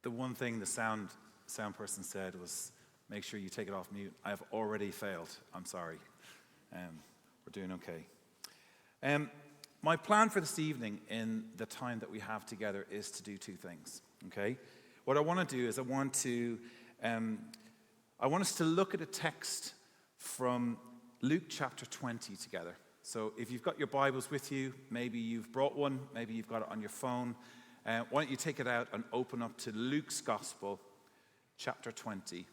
The one thing the sound person said was, make sure you take it off mute. I have already failed. I'm sorry. We're doing okay. My plan for this evening in the time that we have together is to do two things, okay? What I want to do is I want us to look at a text from Luke chapter 20 together. So if you've got your Bibles with you, maybe you've brought one, maybe you've got it on your phone, why don't you take it out and open up to Luke's Gospel, chapter 20.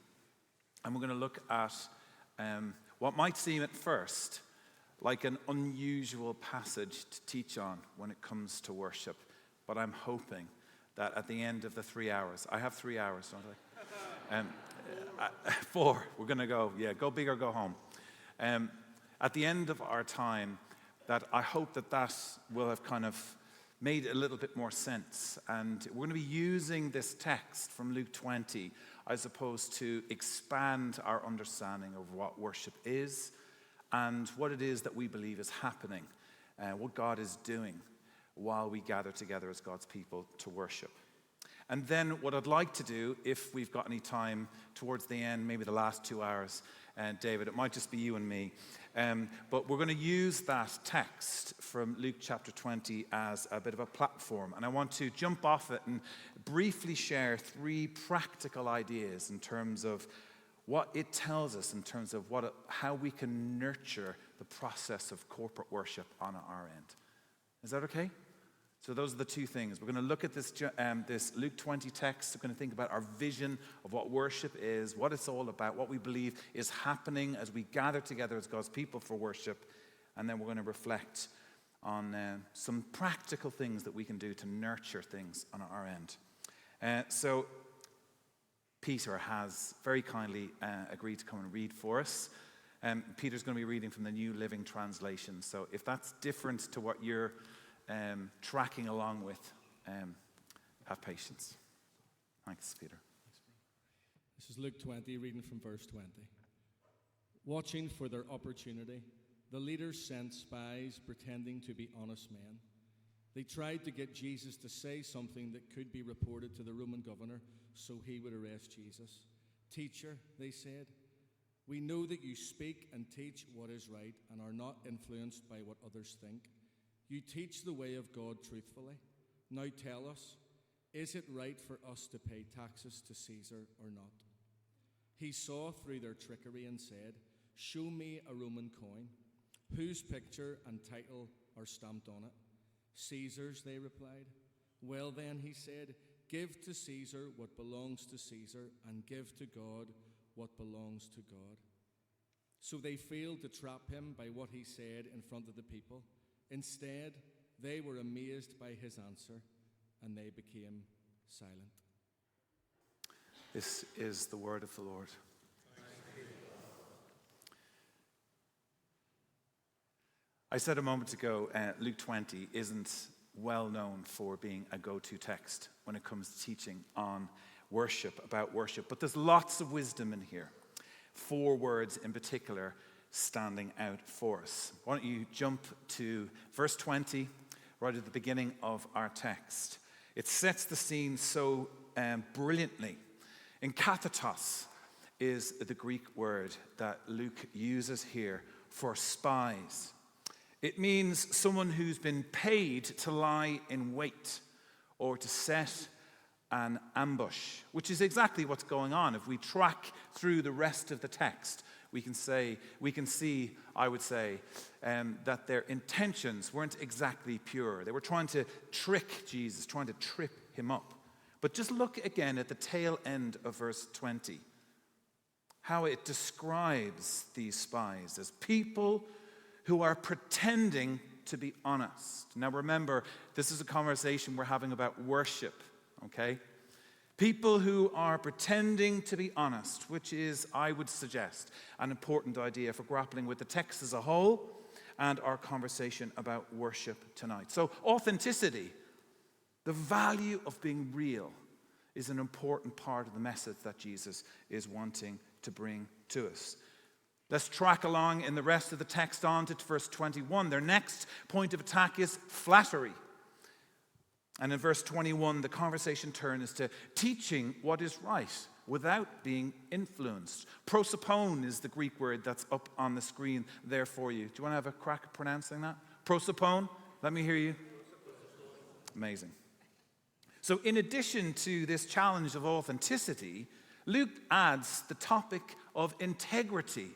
And we're going to look at what might seem at first like an unusual passage to teach on when it comes to worship. But I'm hoping that at the end of the 3 hours, I have 3 hours, don't I? 4, we're going to go, go big or go home. At the end of our time, that I hope that will have kind of made a little bit more sense. And we're going to be using this text from Luke 20, I suppose, to expand our understanding of what worship is and what it is that we believe is happening, what God is doing while we gather together as God's people to worship. And then what I'd like to do, if we've got any time towards the end, maybe the last 2 hours, David, it might just be you and me, but we're going to use that text from Luke chapter 20 as a bit of a platform. And I want to jump off it and briefly share 3 practical ideas in terms of what it tells us, in terms of how we can nurture the process of corporate worship on our end. Is that okay? So those are the 2 things. We're going to look at this Luke 20 text. We're going to think about our vision of what worship is, what it's all about, what we believe is happening as we gather together as God's people for worship. And then we're going to reflect on some practical things that we can do to nurture things on our end. So Peter has very kindly agreed to come and read for us. Peter's going to be reading from the New Living Translation. So if that's different to what you're tracking along with, have patience. Thanks, Peter. This is Luke 20, reading from verse 20. Watching for their opportunity, the leaders sent spies pretending to be honest men. They tried to get Jesus to say something that could be reported to the Roman governor so he would arrest Jesus. Teacher, they said, we know that you speak and teach what is right and are not influenced by what others think. You teach the way of God truthfully. Now tell us, is it right for us to pay taxes to Caesar or not? He saw through their trickery and said, show me a Roman coin. Whose picture and title are stamped on it? Caesar's, they replied. Well then, he said, give to Caesar what belongs to Caesar and give to God what belongs to God. So they failed to trap him by what he said in front of the people. Instead, they were amazed by his answer and they became silent. This is the word of the Lord. I said a moment ago, Luke 20 isn't well known for being a go-to text when it comes to teaching on worship, about worship. But there's lots of wisdom in here. 4 words in particular standing out for us. Why don't you jump to verse 20, right at the beginning of our text. It sets the scene so brilliantly. Enkathatos is the Greek word that Luke uses here for spies. It means someone who's been paid to lie in wait or to set an ambush, which is exactly what's going on. If we track through the rest of the text, we can see, I would say, that their intentions weren't exactly pure. They were trying to trick Jesus, trying to trip him up. But just look again at the tail end of verse 20, how it describes these spies as people who are pretending to be honest. Now remember, this is a conversation we're having about worship, okay? People who are pretending to be honest, which is, I would suggest, an important idea for grappling with the text as a whole and our conversation about worship tonight. So authenticity, the value of being real, is an important part of the message that Jesus is wanting to bring to us. Let's track along in the rest of the text on to verse 21. Their next point of attack is flattery. And in verse 21, the conversation turns to teaching what is right without being influenced. Prosopone is the Greek word that's up on the screen there for you. Do you want to have a crack at pronouncing that? Prosopone? Let me hear you. Amazing. So in addition to this challenge of authenticity, Luke adds the topic of integrity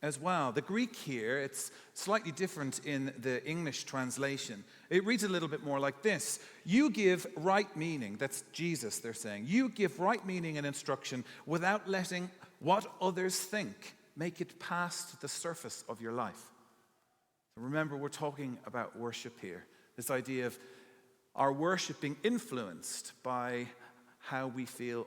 as well. The Greek here, it's slightly different in the English translation. It reads a little bit more like this. You give right meaning, that's Jesus they're saying. You give right meaning and instruction without letting what others think make it past the surface of your life. So remember, we're talking about worship here. This idea of our worship being influenced by how we feel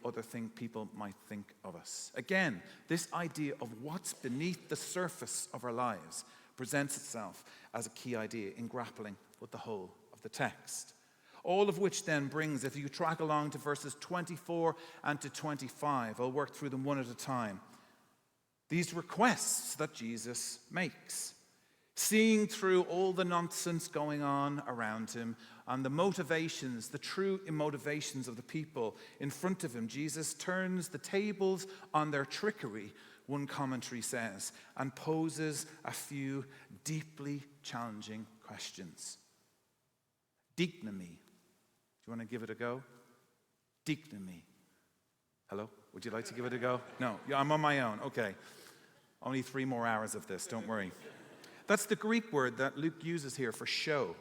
people might think of us. Again, this idea of what's beneath the surface of our lives presents itself as a key idea in grappling with the whole of the text. All of which then brings, if you track along to verses 24 and to 25, I'll work through them one at a time, these requests that Jesus makes. Seeing through all the nonsense going on around him and the motivations, the true motivations of the people in front of him, Jesus turns the tables on their trickery, one commentary says, and poses a few deeply challenging questions. Dignami. Do you want to give it a go? Dignami. Hello? Would you like to give it a go? No, I'm on my own. Okay. Only 3 more hours of this, don't worry. That's the Greek word that Luke uses here for show.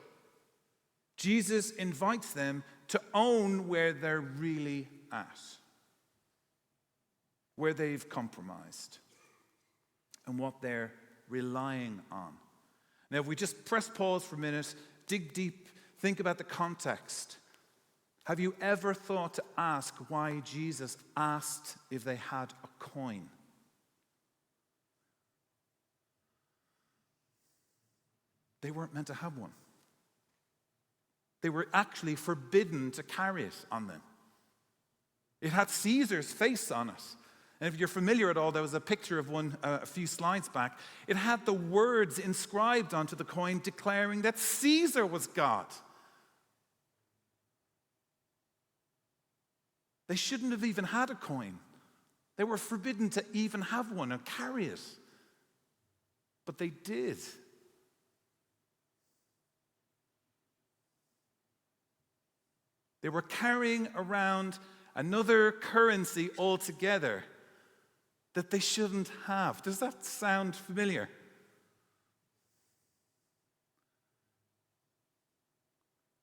Jesus invites them to own where they're really at, where they've compromised, and what they're relying on. Now, if we just press pause for a minute, dig deep, think about the context. Have you ever thought to ask why Jesus asked if they had a coin? They weren't meant to have one. They were actually forbidden to carry it on them. It had Caesar's face on it. And if you're familiar at all, there was a picture of one a few slides back. It had the words inscribed onto the coin declaring that Caesar was God. They shouldn't have even had a coin. They were forbidden to even have one or carry it. But they did. They were carrying around another currency altogether that they shouldn't have. Does that sound familiar?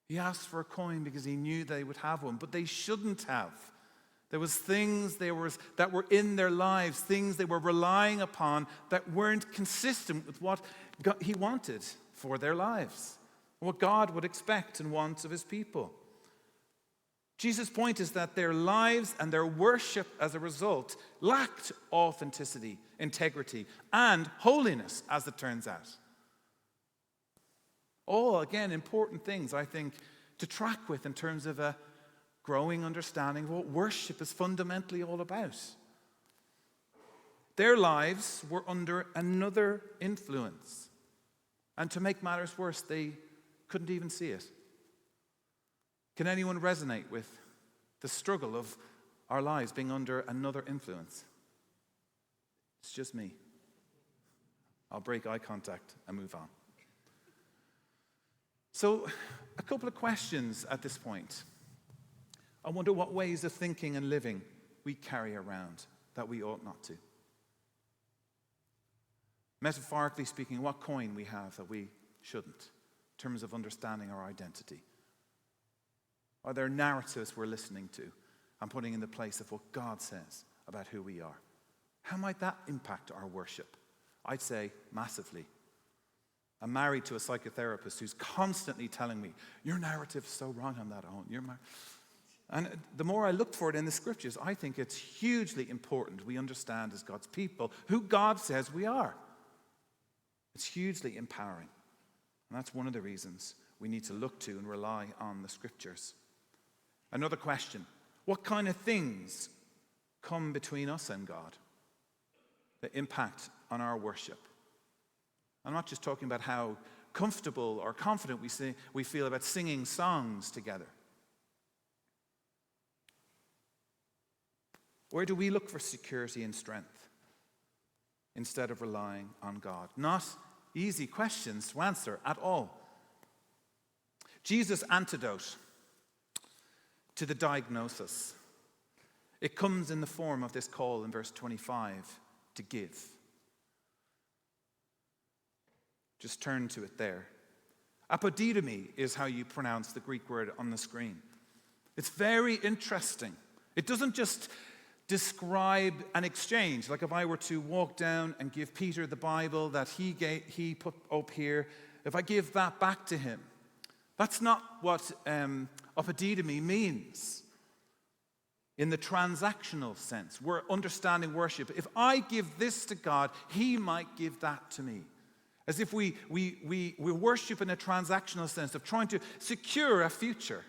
He asked for a coin because he knew they would have one, but they shouldn't have. There was things that were in their lives, things they were relying upon that weren't consistent with what he wanted for their lives, what God would expect and want of his people. Jesus' point is that their lives and their worship as a result lacked authenticity, integrity, and holiness, as it turns out. All, again, important things, I think, to track with in terms of a growing understanding of what worship is fundamentally all about. Their lives were under another influence. And to make matters worse, they couldn't even see it. Can anyone resonate with the struggle of our lives being under another influence? It's just me. I'll break eye contact and move on. So, a couple of questions at this point. I wonder what ways of thinking and living we carry around that we ought not to. Metaphorically speaking, what coin we have that we shouldn't, in terms of understanding our identity. Are there narratives we're listening to and putting in the place of what God says about who we are? How might that impact our worship? I'd say massively. I'm married to a psychotherapist who's constantly telling me, your narrative's so wrong on that, Owen. And the more I look for it in the scriptures, I think it's hugely important we understand as God's people who God says we are. It's hugely empowering. And that's one of the reasons we need to look to and rely on the scriptures. Another question, what kind of things come between us and God that impact on our worship? I'm not just talking about how comfortable or confident we feel about singing songs together. Where do we look for security and strength instead of relying on God? Not easy questions to answer at all. Jesus' antidote to the diagnosis, it comes in the form of this call in verse 25 to give. Just turn to it there. Apodidomi is how you pronounce the Greek word on the screen. It's very interesting. It doesn't just describe an exchange, like if I were to walk down and give Peter the Bible that he put up here, if I give that back to him. That's not what apodidomi means in the transactional sense. We're understanding worship. If I give this to God, he might give that to me. As if we worship in a transactional sense of trying to secure a future.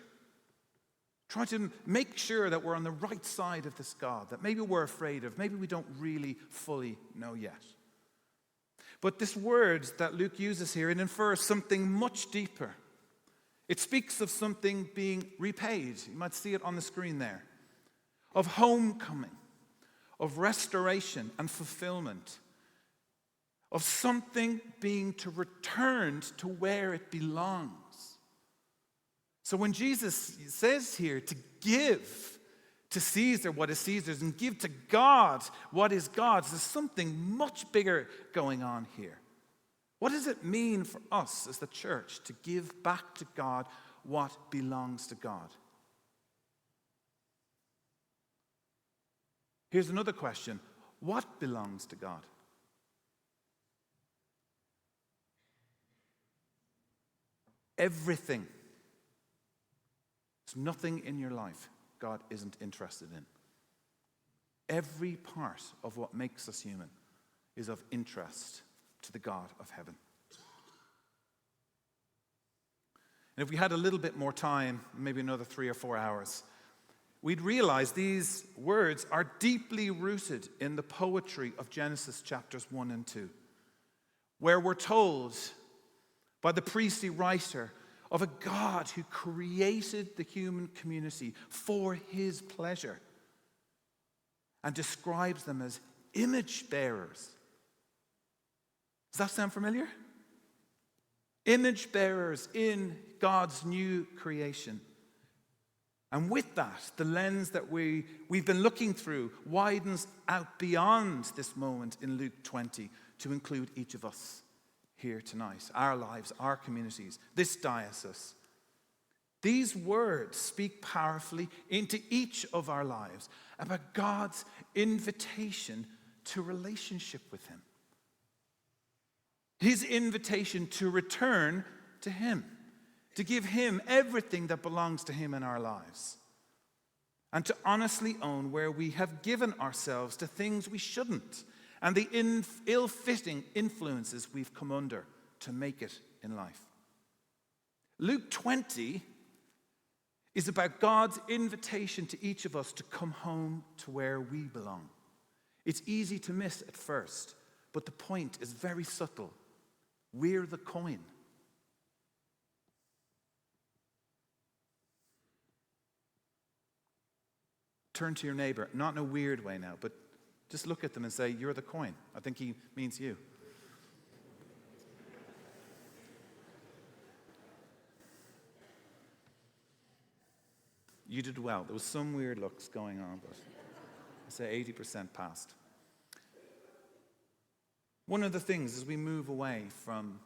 Trying to make sure that we're on the right side of this God that maybe we're afraid of, maybe we don't really fully know yet. But this word that Luke uses here, it infers something much deeper. It speaks of something being repaid. You might see it on the screen there. Of homecoming, of restoration and fulfillment. Of something being returned to where it belongs. So when Jesus says here to give to Caesar what is Caesar's and give to God what is God's, there's something much bigger going on here. What does it mean for us as the church to give back to God what belongs to God? Here's another question. What belongs to God? Everything. There's nothing in your life God isn't interested in. Every part of what makes us human is of interest to the God of heaven. And if we had a little bit more time, maybe another 3 or 4 hours, we'd realize these words are deeply rooted in the poetry of Genesis chapters 1 and 2, where we're told by the priestly writer of a God who created the human community for his pleasure and describes them as image bearers. Does that sound familiar? Image bearers in God's new creation. And with that, the lens that we've been looking through widens out beyond this moment in Luke 20 to include each of us here tonight, our lives, our communities, this diocese. These words speak powerfully into each of our lives about God's invitation to relationship with him. His invitation to return to him, to give him everything that belongs to him in our lives, and to honestly own where we have given ourselves to things we shouldn't, and the ill-fitting influences we've come under to make it in life. Luke 20 is about God's invitation to each of us to come home to where we belong. It's easy to miss at first, but the point is very subtle. We're the coin. Turn to your neighbor, not in a weird way now, but just look at them and say, you're the coin. I think he means you. You did well. There was some weird looks going on, but I'd say 80% passed. One of the things as we move away from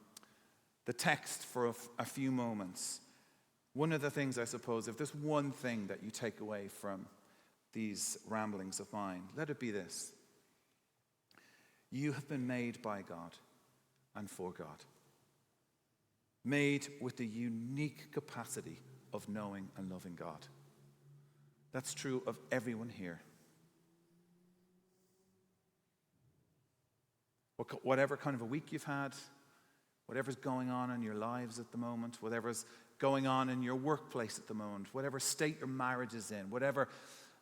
the text for a few moments, one of the things, I suppose, if there's one thing that you take away from these ramblings of mine, let it be this. You have been made by God and for God. Made with the unique capacity of knowing and loving God. That's true of everyone here. Whatever kind of a week you've had, whatever's going on in your lives at the moment, whatever's going on in your workplace at the moment, whatever state your marriage is in, whatever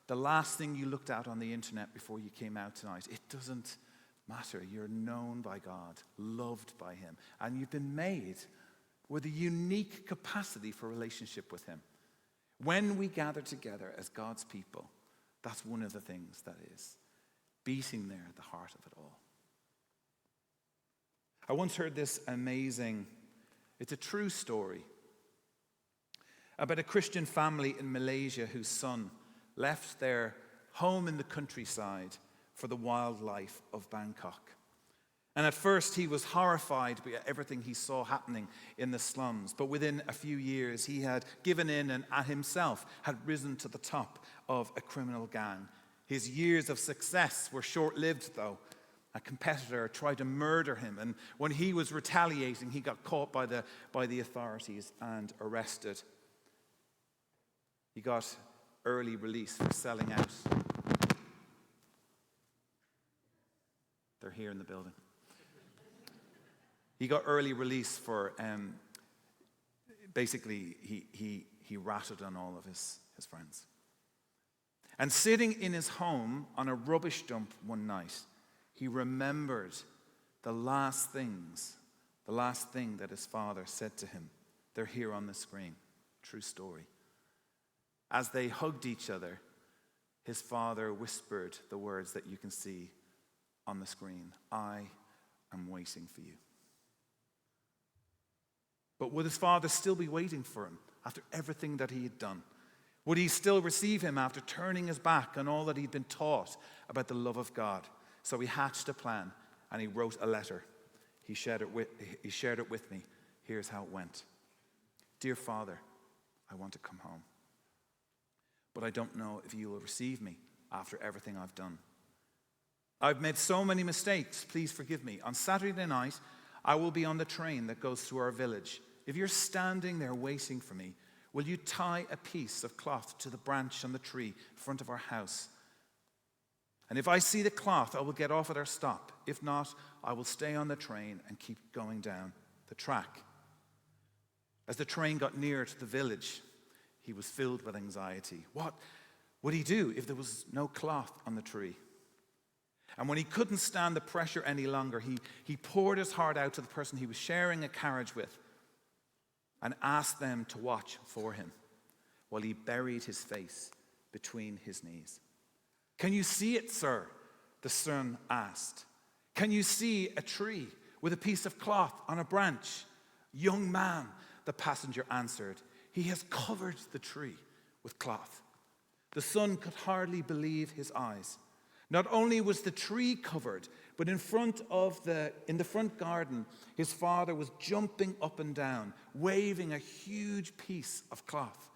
the last thing you looked at on the internet before you came out tonight, it doesn't matter. You're known by God, loved by him, and you've been made with a unique capacity for relationship with him. When we gather together as God's people, That's one of the things that is beating there at the heart of it all. I once heard this amazing, it's a true story, about a Christian family in Malaysia whose son left their home in the countryside for the wildlife of Bangkok. And at first he was horrified by everything he saw happening in the slums. But within a few years he had given in and himself had risen to the top of a criminal gang. His years of success were short-lived though. A competitor tried to murder him, and when he was retaliating, he got caught by the authorities and arrested. He got early release for selling out. They're here in the building. He got early release for, basically, he ratted on all of his friends. And sitting in his home on a rubbish dump one night, he remembered the last thing that his father said to him. They're here on the screen. True story. As they hugged each other, his father whispered the words that you can see on the screen. I am waiting for you. But would his father still be waiting for him after everything that he had done? Would he still receive him after turning his back on all that he'd been taught about the love of God? So he hatched a plan and he wrote a letter. He shared it with me. Here's how it went. Dear Father, I want to come home. But I don't know if you will receive me after everything I've done. I've made so many mistakes. Please forgive me. On Saturday night, I will be on the train that goes through our village. If you're standing there waiting for me, will you tie a piece of cloth to the branch on the tree in front of our house? And if I see the cloth, I will get off at our stop. If not, I will stay on the train and keep going down the track. As the train got nearer to the village, he was filled with anxiety. What would he do if there was no cloth on the tree? And when he couldn't stand the pressure any longer, he poured his heart out to the person he was sharing a carriage with and asked them to watch for him while he buried his face between his knees. Can you see it, sir? The son asked. Can you see a tree with a piece of cloth on a branch? Young man, the passenger answered. He has covered the tree with cloth. The son could hardly believe his eyes. Not only was the tree covered, but in the front garden, his father was jumping up and down, waving a huge piece of cloth,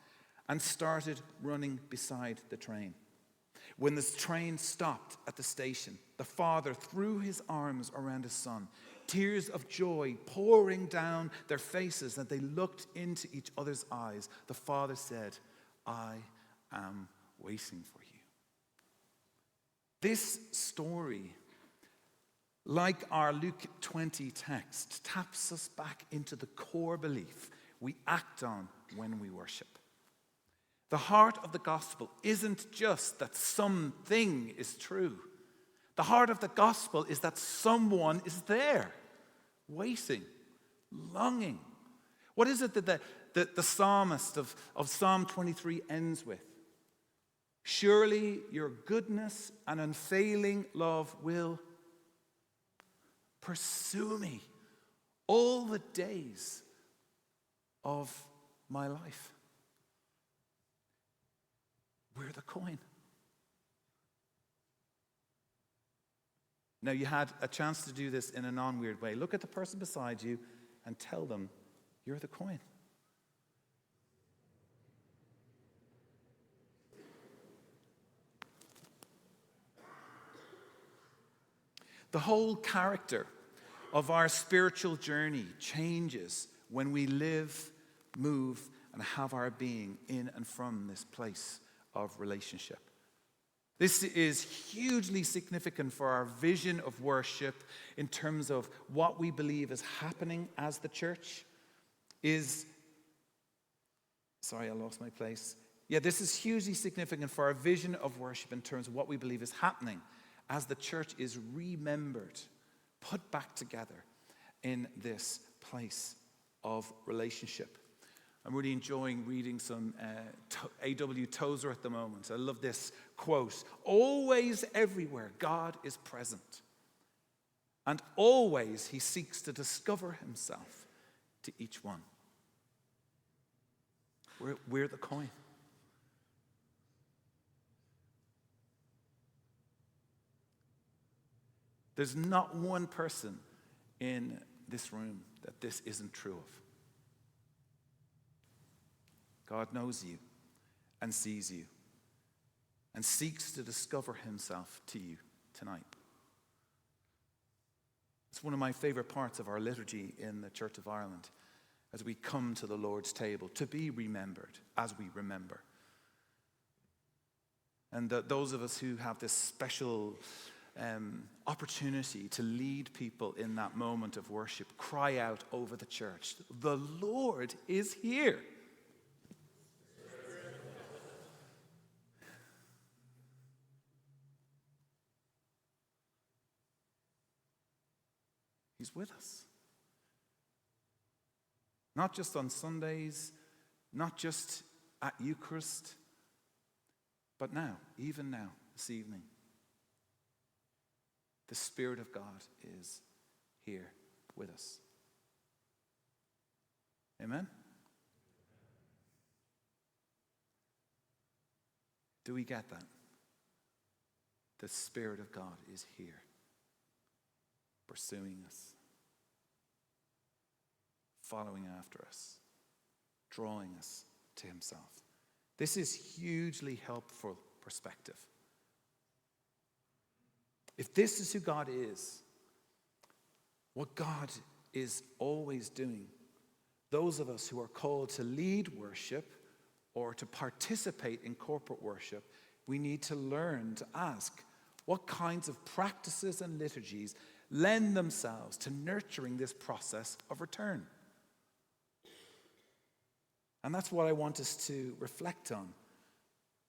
and started running beside the train. When the train stopped at the station, the father threw his arms around his son, tears of joy pouring down their faces as they looked into each other's eyes. The father said, I am waiting for you. This story, like our Luke 20 text, taps us back into the core belief we act on when we worship. The heart of the gospel isn't just that something is true. The heart of the gospel is that someone is there, waiting, longing. What is it that the psalmist of Psalm 23 ends with? Surely your goodness and unfailing love will pursue me all the days of my life. We're the coin. Now, you had a chance to do this in a non-weird way. Look at the person beside you and tell them, you're the coin. The whole character of our spiritual journey changes when we live, move, and have our being in and from this place of relationship. This is hugely significant for our vision of worship in terms of what we believe is happening as the church. Sorry, I lost my place. Yeah, this is hugely significant for our vision of worship in terms of what we believe is happening as the church is remembered, put back together in this place of relationship. I'm really enjoying reading some A.W. Tozer at the moment. I love this quote. Always, everywhere, God is present. And always he seeks to discover himself to each one. We're the coin. There's not one person in this room that this isn't true of. God knows you and sees you and seeks to discover himself to you tonight. It's one of my favorite parts of our liturgy in the Church of Ireland as we come to the Lord's table, to be remembered as we remember. And those of us who have this special opportunity to lead people in that moment of worship, cry out over the church, the Lord is here. He's with us. Not just on Sundays, not just at Eucharist, but now, even now, this evening. The Spirit of God is here with us. Amen? Do we get that? The Spirit of God is here, pursuing us, following after us, drawing us to himself. This is hugely helpful perspective. If this is who God is, what God is always doing, those of us who are called to lead worship or to participate in corporate worship, we need to learn to ask what kinds of practices and liturgies lend themselves to nurturing this process of return. And that's what I want us to reflect on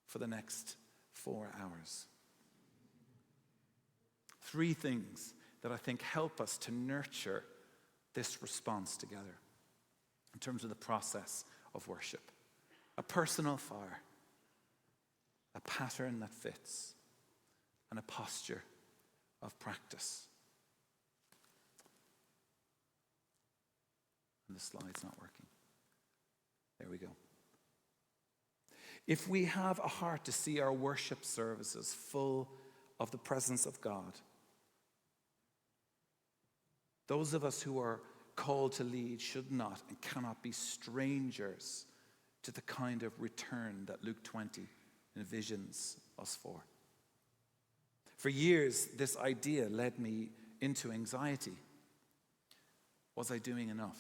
for the next 4 hours. 3 things that I think help us to nurture this response together in terms of the process of worship. A personal fire, a pattern that fits, and a posture of practice. And the slide's not working. There we go. If we have a heart to see our worship services full of the presence of God, those of us who are called to lead should not and cannot be strangers to the kind of return that Luke 20 envisions us for. For years, this idea led me into anxiety. Was I doing enough?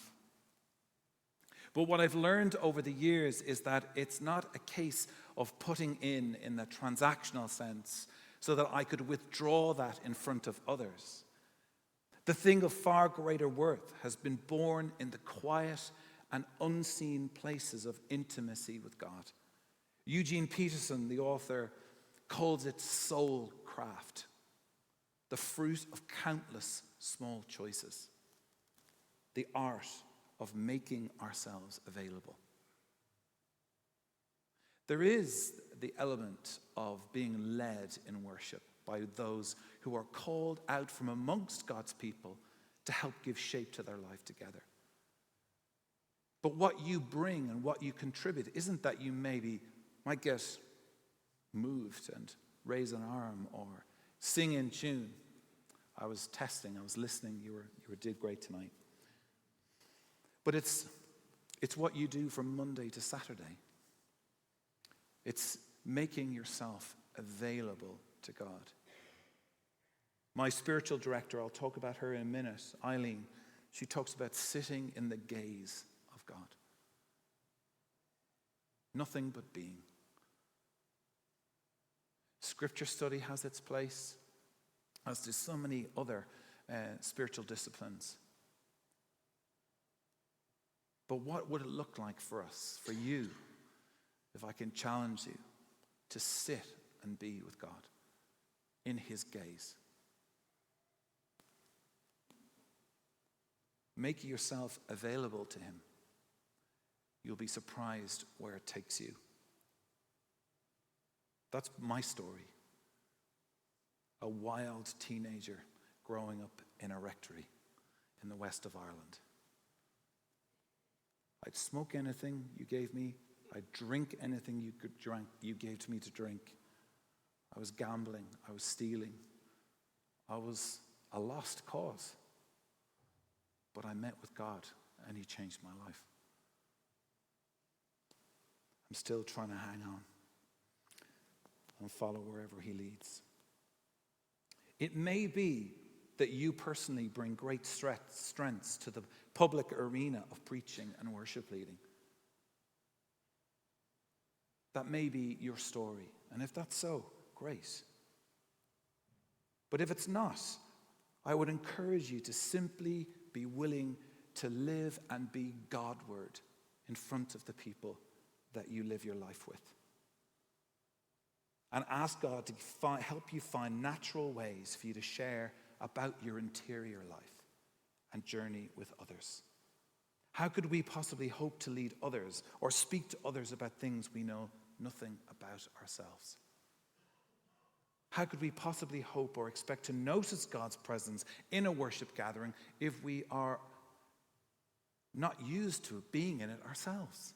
But what I've learned over the years is that it's not a case of putting in the transactional sense so that I could withdraw that in front of others. The thing of far greater worth has been born in the quiet and unseen places of intimacy with God. Eugene Peterson, the author, calls it soul craft, the fruit of countless small choices, the art of making ourselves available. There is the element of being led in worship by those who are called out from amongst God's people to help give shape to their life together. But what you bring and what you contribute isn't that you might get moved and raise an arm or sing in tune. I was listening, you did great tonight. But it's what you do from Monday to Saturday. It's making yourself available to God. My spiritual director, I'll talk about her in a minute, Eileen, she talks about sitting in the gaze of God. Nothing but being. Scripture study has its place, as do so many other spiritual disciplines. But what would it look like for us, for you, if I can challenge you to sit and be with God in his gaze? Make yourself available to him. you'll be surprised where it takes you. That's my story. A wild teenager growing up in a rectory in the west of Ireland. I'd smoke anything you gave me. I'd drink anything you gave to me to drink. I was gambling. I was stealing. I was a lost cause. But I met with God, and he changed my life. I'm still trying to hang on and follow wherever he leads. It may be that you personally bring great strengths to the public arena of preaching and worship leading. That may be your story. And if that's so, great. But if it's not, I would encourage you to simply be willing to live and be Godward in front of the people that you live your life with. And ask God to help you find natural ways for you to share about your interior life and journey with others. How could we possibly hope to lead others or speak to others about things we know nothing about ourselves? How could we possibly hope or expect to notice God's presence in a worship gathering if we are not used to being in it ourselves?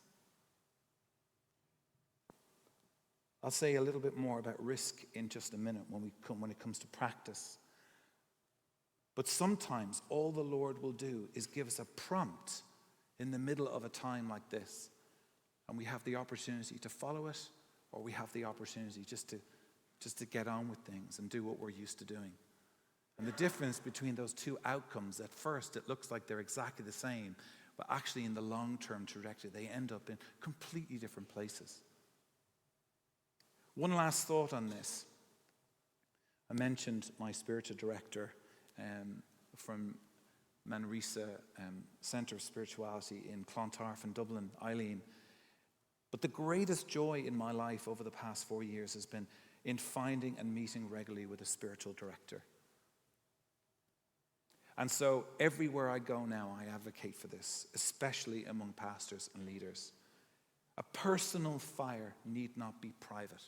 I'll say a little bit more about risk in just a minute when it comes to practice. But sometimes all the Lord will do is give us a prompt in the middle of a time like this. And we have the opportunity to follow it, or we have the opportunity just to get on with things and do what we're used to doing. And the difference between those two outcomes, at first it looks like they're exactly the same, but actually in the long-term trajectory, they end up in completely different places. One last thought on this. I mentioned my spiritual director from Manresa Centre of Spirituality in Clontarf in Dublin, Eileen. But the greatest joy in my life over the past 4 years has been in finding and meeting regularly with a spiritual director. And so everywhere I go now, I advocate for this, especially among pastors and leaders. A personal fire need not be private.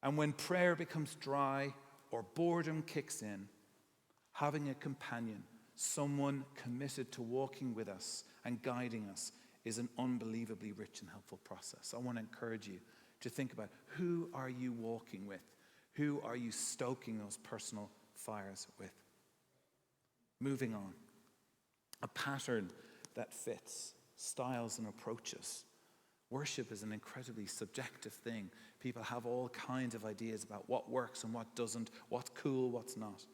And when prayer becomes dry or boredom kicks in, having a companion, someone committed to walking with us and guiding us, is an unbelievably rich and helpful process. I want to encourage you to think about, who are you walking with? Who are you stoking those personal fires with? Moving on. A pattern that fits styles and approaches. Worship is an incredibly subjective thing. People have all kinds of ideas about what works and what doesn't, what's cool, what's not.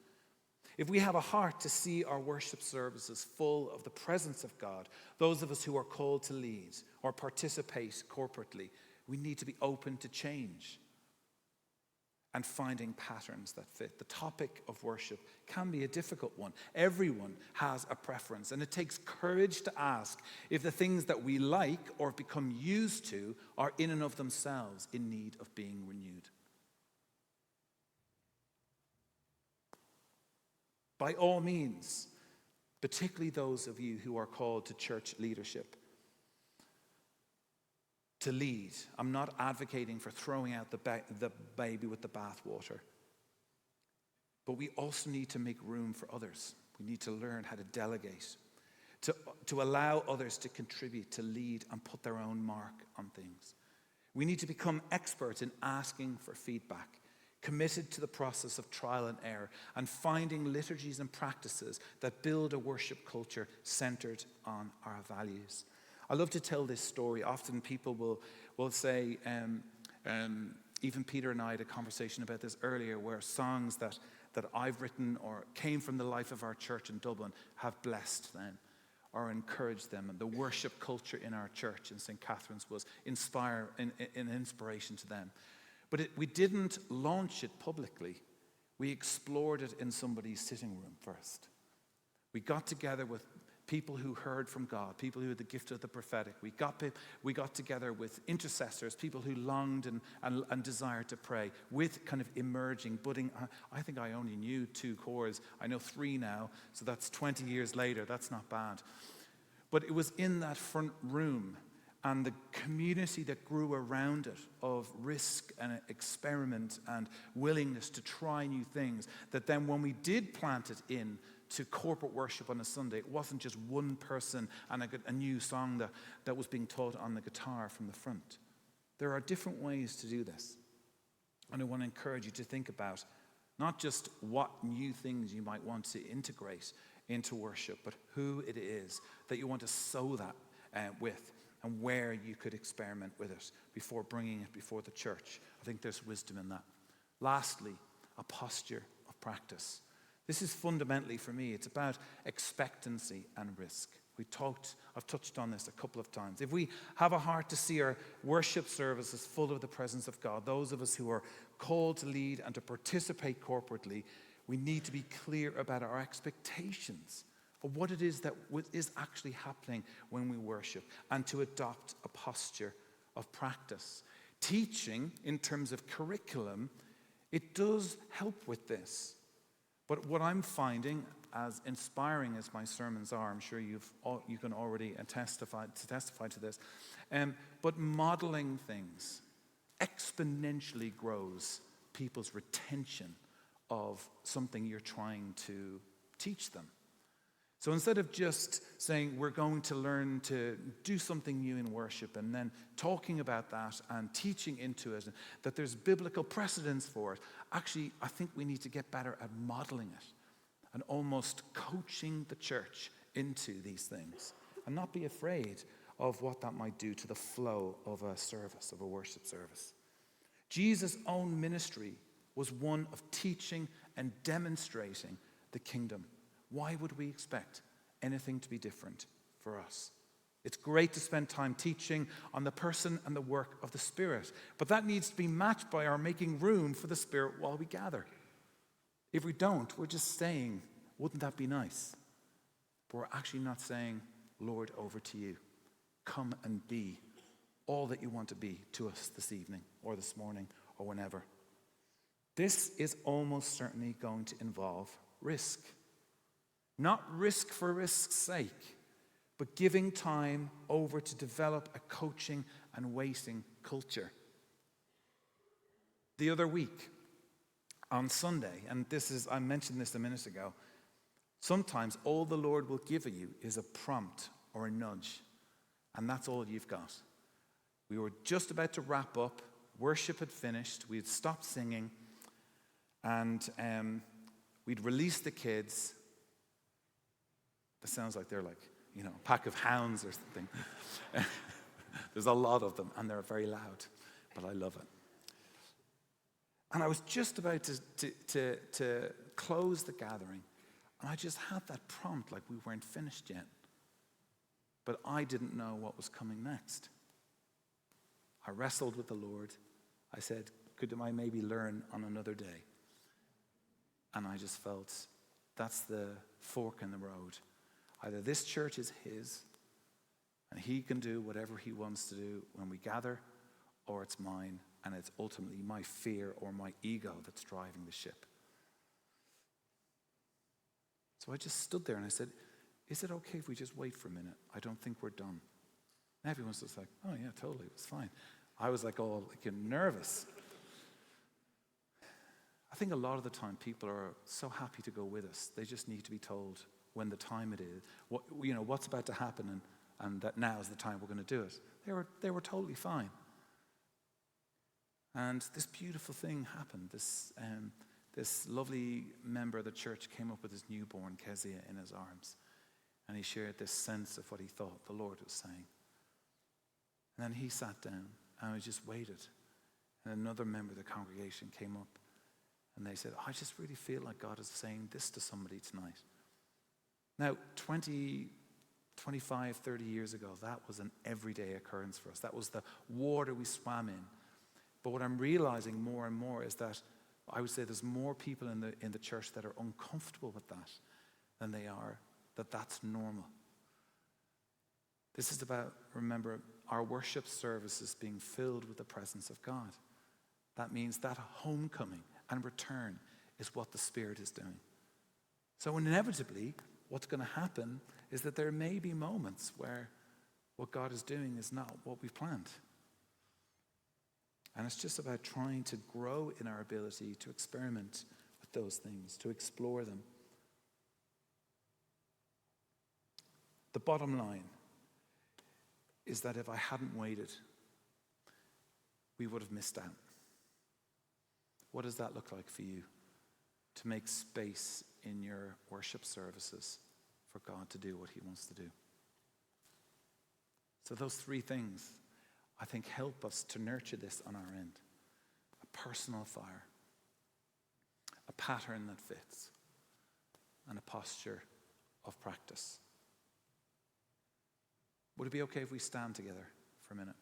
If we have a heart to see our worship services full of the presence of God, those of us who are called to lead or participate corporately, we need to be open to change and finding patterns that fit. The topic of worship can be a difficult one. Everyone has a preference, and it takes courage to ask if the things that we like or become used to are in and of themselves in need of being renewed. By all means, particularly those of you who are called to church leadership, to lead. I'm not advocating for throwing out the baby with the bathwater. But we also need to make room for others. We need to learn how to delegate, to allow others to contribute, to lead, and put their own mark on things. We need to become experts in asking for feedback, committed to the process of trial and error, and finding liturgies and practices that build a worship culture centered on our values. I love to tell this story. Often people will say, even Peter and I had a conversation about this earlier, where songs that I've written or came from the life of our church in Dublin have blessed them or encouraged them. And the worship culture in our church in St. Catherine's was an inspiration to them. But we didn't launch it publicly. We explored it in somebody's sitting room first. We got together with people who heard from God, people who had the gift of the prophetic. We got together with intercessors, people who longed and desired to pray, with kind of emerging, budding. I think I only knew 2 chords. I know 3 now, so that's 20 years later. That's not bad. But it was in that front room and the community that grew around it of risk and experiment and willingness to try new things, that then when we did plant it in to corporate worship on a Sunday, it wasn't just one person and a new song that was being taught on the guitar from the front. There are different ways to do this. And I want to encourage you to think about not just what new things you might want to integrate into worship, but who it is that you want to sow that with, and where you could experiment with it before bringing it before the church. I think there's wisdom in that. Lastly, a posture of practice. This is fundamentally, for me, it's about expectancy and risk. I've touched on this a couple of times. If we have a heart to see our worship services full of the presence of God, those of us who are called to lead and to participate corporately, we need to be clear about our expectations of what it is that is actually happening when we worship, and to adopt a posture of practice. Teaching, in terms of curriculum, it does help with this. But what I'm finding, as inspiring as my sermons are, I'm sure you can already testify to this, but modeling things exponentially grows people's retention of something you're trying to teach them. So instead of just saying we're going to learn to do something new in worship and then talking about that and teaching into it, that there's biblical precedence for it, actually I think we need to get better at modeling it and almost coaching the church into these things, and not be afraid of what that might do to the flow of a service, of a worship service. Jesus' own ministry was one of teaching and demonstrating the kingdom. Why would we expect anything to be different for us? It's great to spend time teaching on the person and the work of the Spirit, but that needs to be matched by our making room for the Spirit while we gather. If we don't, we're just saying, wouldn't that be nice? But we're actually not saying, Lord, over to you. Come and be all that you want to be to us this evening or this morning or whenever. This is almost certainly going to involve risk. Not risk for risk's sake, but giving time over to develop a coaching and waiting culture. The other week, on Sunday, and I mentioned this a minute ago, sometimes all the Lord will give you is a prompt or a nudge, and that's all you've got. We were just about to wrap up, worship had finished, we had stopped singing, and we'd released the kids. That sounds like they're a pack of hounds or something. There's a lot of them, and they're very loud, but I love it. And I was just about to close the gathering, and I just had that prompt, like we weren't finished yet. But I didn't know what was coming next. I wrestled with the Lord. I said, could I maybe learn on another day? And I just felt that's the fork in the road. Either this church is his, and he can do whatever he wants to do when we gather, or it's mine, and it's ultimately my fear or my ego that's driving the ship. So I just stood there and I said, is it okay if we just wait for a minute? I don't think we're done. And everyone's just like, oh yeah, totally, it was fine. I was all nervous. I think a lot of the time people are so happy to go with us. They just need to be told when the time it is, what's about to happen, and that now is the time we're going to do it. They were totally fine. And this beautiful thing happened. This lovely member of the church came up with his newborn, Kezia, in his arms. And he shared this sense of what he thought the Lord was saying. And then he sat down, and we just waited. And another member of the congregation came up, and they said, I just really feel like God is saying this to somebody tonight. Now, 20, 25, 30 years ago, that was an everyday occurrence for us. That was the water we swam in. But what I'm realizing more and more is that I would say there's more people in the church that are uncomfortable with that than they are that that's normal. This is about, remember, our worship services being filled with the presence of God. That means that homecoming and return is what the Spirit is doing. So inevitably, what's going to happen is that there may be moments where, what God is doing is not what we've planned. And it's just about trying to grow in our ability to experiment with those things, to explore them. The bottom line is that if I hadn't waited, we would have missed out. What does that look like for you? To make space in your worship services for God to do what he wants to do. So those three things, I think, help us to nurture this on our end. A personal fire, a pattern that fits, and a posture of practice. Would it be okay if we stand together for a minute?